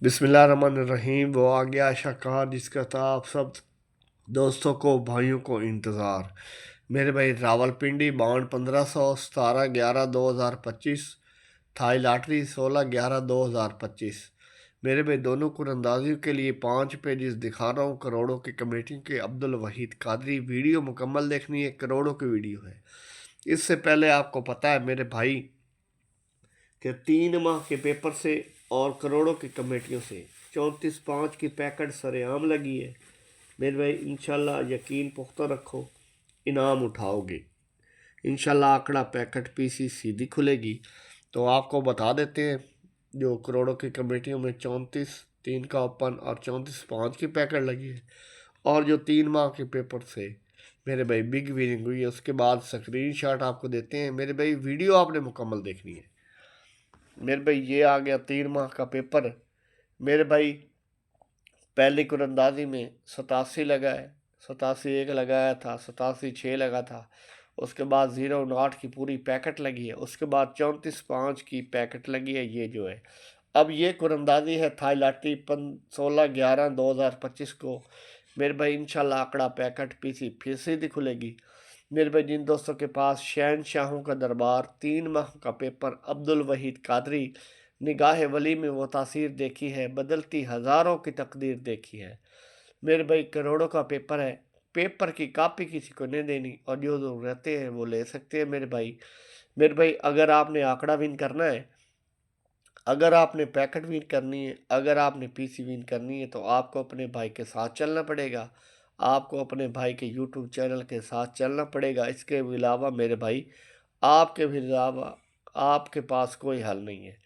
बिस्मिल्लाहिर्रहमानिर्रहीम। वो आ गया शाकार जिसका था आप सब दोस्तों को भाइयों को इंतज़ार। मेरे भाई रावलपिंडी बाउंड 1500 17/11/2025 थाई लॉटरी 16/11/2025। मेरे भाई दोनों कुरंदाजियों के लिए 5 पेजेस दिखा रहा हूँ करोड़ों की कमेटी के। अब्दुल वहीद कादरी। वीडियो मुकम्मल देखनी है, करोड़ों की वीडियो है। इससे पहले आपको पता है मेरे भाई कि 3 माह के पेपर से और करोड़ों की कमेटियों से 34/5 की पैकेट सरेआम लगी है। मेरे भाई इंशाल्लाह यकीन पुख्ता रखो, इनाम उठाओगे इंशाल्लाह। आंकड़ा पैकेट पीसी सीधी खुलेगी तो आपको बता देते हैं। जो करोड़ों की कमेटियों में 34/3 का ओपन और 34/5 की पैकेट लगी है, और जो 3 माह के पेपर से मेरे भाई बिग विनिंग हुई है, उसके बाद स्क्रीन शॉट आपको देते हैं। मेरे भाई वीडियो आपने मुकम्मल देखनी है। मेरे भाई ये आ गया 3 माह का पेपर। मेरे भाई पहली कुरंदाजी में 87 लगा है, 87 1 लगाया था, 87 6 लगा था। उसके बाद 0 9 की पूरी पैकेट लगी है। उसके बाद 34/5 की पैकेट लगी है। ये जो है अब ये कुरंदाजी है थाई लॉटरी 16/11/2025 को। मेरे भाई इंशाल्लाह आंकड़ा पैकेट पीसी फिर से खुलेगी। मेरे भाई जिन दोस्तों के पास शहनशाहों का दरबार 3 माह का पेपर अब्दुल वहीद कादरी निगाह वली में वो तासीर देखी है, बदलती हज़ारों की तकदीर देखी है। मेरे भाई करोड़ों का पेपर है। पेपर की कापी किसी को नहीं देनी, और जो लोग रहते हैं वो ले सकते हैं। मेरे भाई अगर आपने आंकड़ा विन करना है, अगर आपने पैकेट विन करनी है, अगर आपने पीसी विन करनी है, तो आपको अपने भाई के साथ चलना पड़ेगा। आपको अपने भाई के यूट्यूब चैनल के साथ चलना पड़ेगा। इसके अलावा मेरे भाई आपके भी अलावा आपके पास कोई हल नहीं है।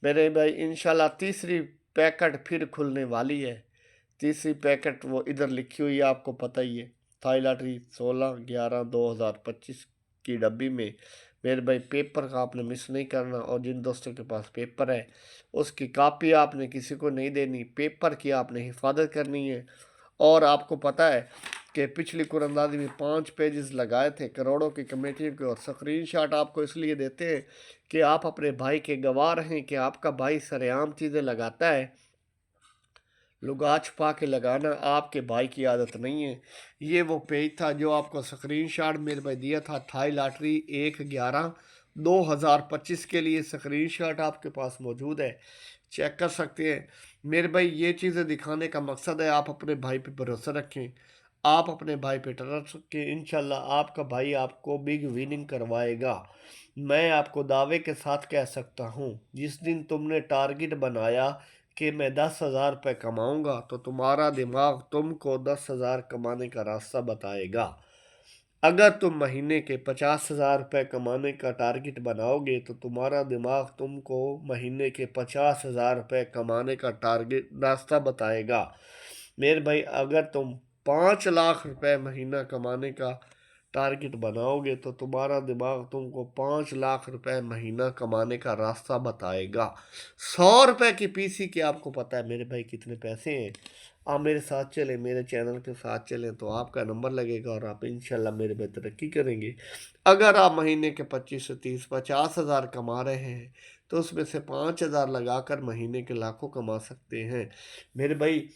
मेरे भाई इंशाल्लाह तीसरी पैकेट फिर खुलने वाली है। तीसरी पैकेट वो इधर लिखी हुई है, आपको पता ही है। थाई लॉटरी 16/11/2025 की डब्बी में। मेरे भाई पेपर का आपने मिस नहीं करना, और जिन दोस्तों के पास पेपर है उसकी कापी आपने किसी को नहीं देनी। पेपर की आपने हिफाजत करनी है। और आपको पता है कि पिछली कुरंदाजी में 5 पेजेस लगाए थे करोड़ों की कमेटियों के, और स्क्रीन शॉट आपको इसलिए देते हैं कि आप अपने भाई के गवाह रहें कि आपका भाई सरेआम चीज़ें लगाता है। लुगा छुपा के लगाना आपके भाई की आदत नहीं है। ये वो पेज था जो आपको स्क्रीन शॉट मेरे भाई दिया था थाई लॉटरी 1/11/2025 के लिए। स्क्रीन शॉट आपके पास मौजूद है, चेक कर सकते हैं। मेरे भाई ये चीज़ें दिखाने का मकसद है आप अपने भाई पे भरोसा रखें, आप अपने भाई पे ट्रस्ट रखें। इंशाल्लाह आपका भाई आपको बिग विनिंग करवाएगा। मैं आपको दावे के साथ कह सकता हूँ, जिस दिन तुमने टारगेट बनाया कि मैं 10,000 रुपये कमाऊंगा, तो तुम्हारा दिमाग तुमको 10,000 कमाने का रास्ता बताएगा। अगर तुम महीने के 50,000 रुपये कमाने का टारगेट बनाओगे, तो तुम्हारा दिमाग तुमको महीने के 50,000 रुपये कमाने का टारगेट रास्ता बताएगा। मेरे भाई अगर तुम 5 लाख रुपए महीना कमाने का टारगेट बनाओगे, तो तुम्हारा दिमाग तुमको 5 लाख रुपए महीना कमाने का रास्ता बताएगा। 100 रुपए की पीसी के आपको पता है मेरे भाई कितने पैसे हैं। आप मेरे साथ चलें, मेरे चैनल के साथ चलें, तो आपका नंबर लगेगा और आप इंशाल्लाह मेरे में तरक्की करेंगे। अगर आप महीने के 25 से 30 50,000 कमा रहे हैं, तो उसमें से 5,000 लगाकर महीने के लाखों कमा सकते हैं। मेरे भाई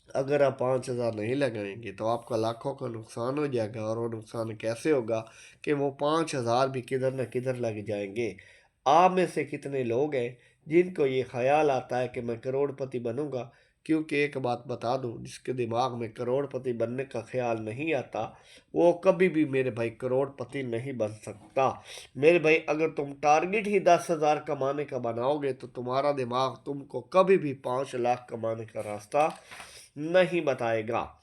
अगर आप 5,000 नहीं लगाएंगे तो आपका लाखों का नुकसान हो जाएगा, और वो नुकसान कैसे होगा कि वो 5,000 भी किधर न किधर लग जाएंगे। आप में से कितने लोग हैं जिनको ये ख्याल आता है कि मैं करोड़पति बनूंगा? क्योंकि एक बात बता दूं, जिसके दिमाग में करोड़पति बनने का ख्याल नहीं आता, वो कभी भी मेरे भाई करोड़पति नहीं बन सकता। मेरे भाई अगर तुम टारगेट ही 10,000 कमाने का बनाओगे, तो तुम्हारा दिमाग तुमको कभी भी 5 लाख कमाने का रास्ता नहीं बताएगा।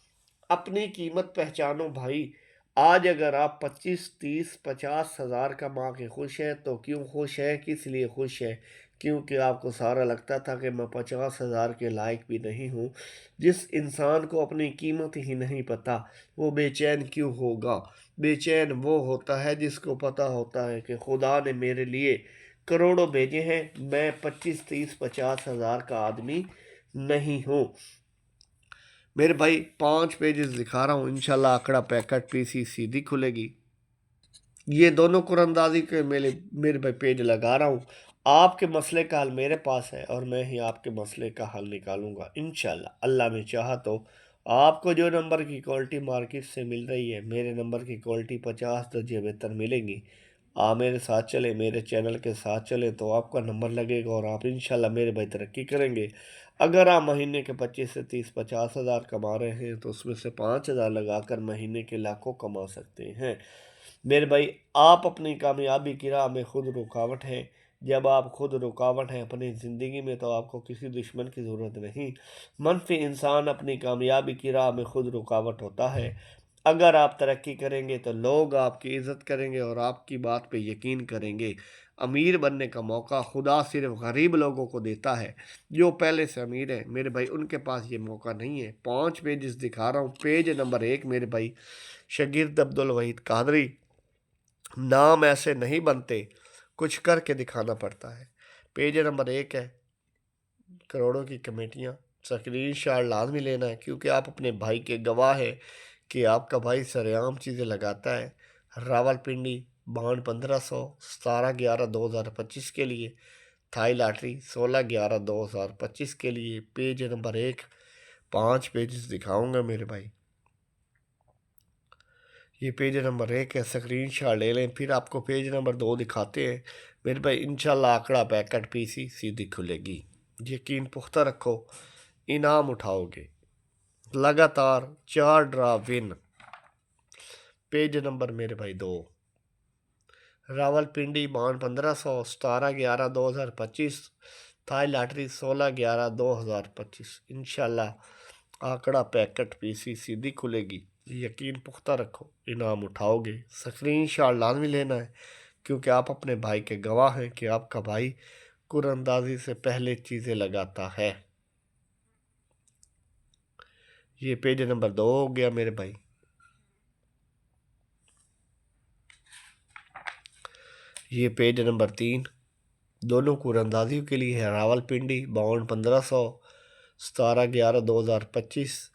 अपनी कीमत पहचानो भाई। आज अगर आप 25 30 50 हज़ार कमा के खुश हैं, तो क्यों खुश हैं, किस लिए खुश हैं? क्योंकि आपको सारा लगता था कि मैं 50,000 के लायक भी नहीं हूँ। जिस इंसान को अपनी कीमत ही नहीं पता, वो बेचैन क्यों होगा? बेचैन वो होता है जिसको पता होता है कि खुदा ने मेरे लिए करोड़ों भेजे हैं, मैं 25 30 50 हज़ार का आदमी नहीं हूँ। मेरे भाई 5 पेजेस दिखा रहा हूँ, इंशाल्लाह आंकड़ा पैकेट पीसी सीधी खुलेगी। ये दोनों कुरंदाजी के मेरे भाई पेज लगा रहा हूँ। आपके मसले का हल मेरे पास है और मैं ही आपके मसले का हल निकालूंगा इंशाल्लाह। अल्लाह ने चाहा तो आपको जो नंबर की क्वालिटी मार्केट से मिल रही है, मेरे नंबर की क्वालिटी 50 दर्जे बेहतर मिलेंगी। आप मेरे साथ चले, मेरे चैनल के साथ चले तो आपका नंबर लगेगा और आप इंशाल्लाह मेरे भाई तरक्की करेंगे। अगर आप महीने के 25 से 30 50 हज़ार कमा रहे हैं तो उसमें से 5 हज़ार लगाकर महीने के लाखों कमा सकते हैं। मेरे भाई, आप अपनी कामयाबी की राह में खुद रुकावट हैं। जब आप खुद रुकावट हैं अपनी ज़िंदगी में तो आपको किसी दुश्मन की ज़रूरत नहीं। मनफी इंसान अपनी कामयाबी की राह में खुद रुकावट होता है। अगर आप तरक्की करेंगे तो लोग आपकी इज़्ज़त करेंगे और आपकी बात पे यकीन करेंगे। अमीर बनने का मौका खुदा सिर्फ गरीब लोगों को देता है, जो पहले से अमीर हैं। मेरे भाई, उनके पास ये मौका नहीं है। 5 पेजेस दिखा रहा हूँ। पेज नंबर 1 मेरे भाई, शागिर्द अब्दुल वहीद कादरी। नाम ऐसे नहीं बनते, कुछ करके दिखाना पड़ता है। पेज नंबर 1 है, करोड़ों की कमेटियाँ। स्क्रीन शॉट लाजमी लेना है क्योंकि आप अपने भाई के गवाह हैं कि आपका भाई सरेआम चीज़ें लगाता है। रावलपिंडी बावन 1500 17/11/2025 के लिए। थाई लॉटरी 16/11/2025 के लिए। पेज नंबर 1, 5 पेजेस दिखाऊंगा मेरे भाई। ये पेज नंबर 1 है, स्क्रीन शॉट ले लें। फिर आपको पेज नंबर 2 दिखाते हैं मेरे भाई। इंशाल्लाह आंकड़ा पैकेट पीसी सीधी खुलेगी, यकीन पुख्ता रखो, इनाम उठाओगे। लगातार 4 ड्रा विन। पेज नंबर मेरे भाई 2, रावलपिंडी बावन 1500 17/11/2025। Thai lottery 16/11/2025। इंशाल्लाह आंकड़ा पैकेट पीसी सीधी खुलेगी, यकीन पुख्ता रखो, इनाम उठाओगे। स्क्रीन शॉट लाजमी लेना है क्योंकि आप अपने भाई के गवाह हैं कि आपका भाई कुरअंदाजी से पहले चीज़ें लगाता है। ये पेज नंबर 2 हो गया मेरे भाई। ये पेज नंबर 3 दोनों कुरअंदाजियों के लिए है। रावलपिंडी बावन 1500 17/11/2025।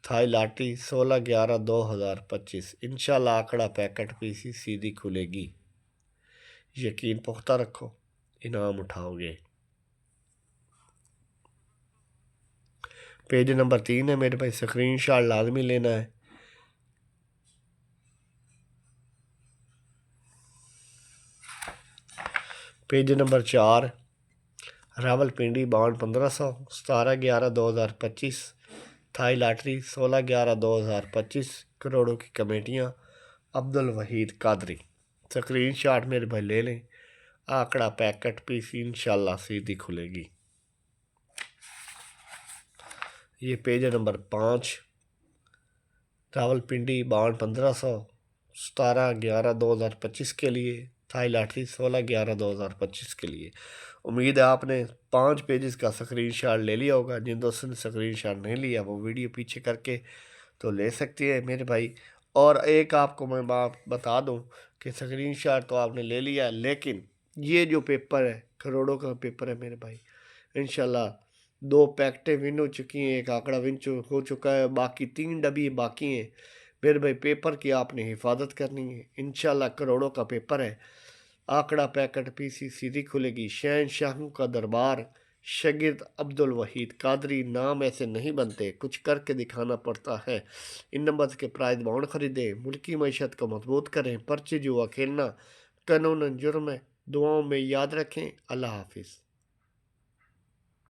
थाई लाटी 16/11/2025। इंशाल्लाह आंकड़ा पैकेट पीसी सीधी खुलेगी, यकीन पुख्ता रखो, इनाम उठाओगे। पेज नंबर 3 है मेरे भाई, स्क्रीन शॉट लाजमी लेना है। पेज नंबर 4, रावलपिंडी बावन 1500 17/11/2025। Thai lottery 16/11/2025। करोड़ों की कमेटियाँ। अब्दुल वहीद कादरी। स्क्रीन शॉट मेरे भाई ले लें, आंकड़ा पैकेट पीसी इंशाल्लाह सीधी खुलेगी। ये पेज नंबर 5, रावलपिंडी बावन 1500 17/11/2025 के लिए। थाई लॉटरी 16/11/2025 के लिए। उम्मीद है आपने 5 पेजेस का स्क्रीनशॉट ले लिया होगा। जिन दोस्तों ने स्क्रीनशॉट नहीं लिया वो वीडियो पीछे करके तो ले सकती है मेरे भाई। और एक आपको मैं बात बता दूं कि स्क्रीनशॉट तो आपने ले लिया, लेकिन ये जो पेपर है करोड़ों का पेपर है मेरे भाई। इंशाल्लाह 2 पैकेटें विन हो चुकी हैं, एक आंकड़ा हो चुका है, बाकी 3 डब्बी बाकी हैं मेरे भाई। पेपर की आपने हिफाजत करनी है। इंशाल्लाह करोड़ों का पेपर है। आंकड़ा पैकेट पीसी सीधी खुलेगी। शहनशाहों का दरबार, शागिर्द अब्दुल वहीद कादरी। नाम ऐसे नहीं बनते, कुछ करके दिखाना पड़ता है। इन नंबर के प्राइज बाउंड खरीदें, मुल्की मीशत को मजबूत करें। पर्ची जुआ खेलना कानूनन जुर्म है। दुआओं में याद रखें। अल्लाह हाफिज़।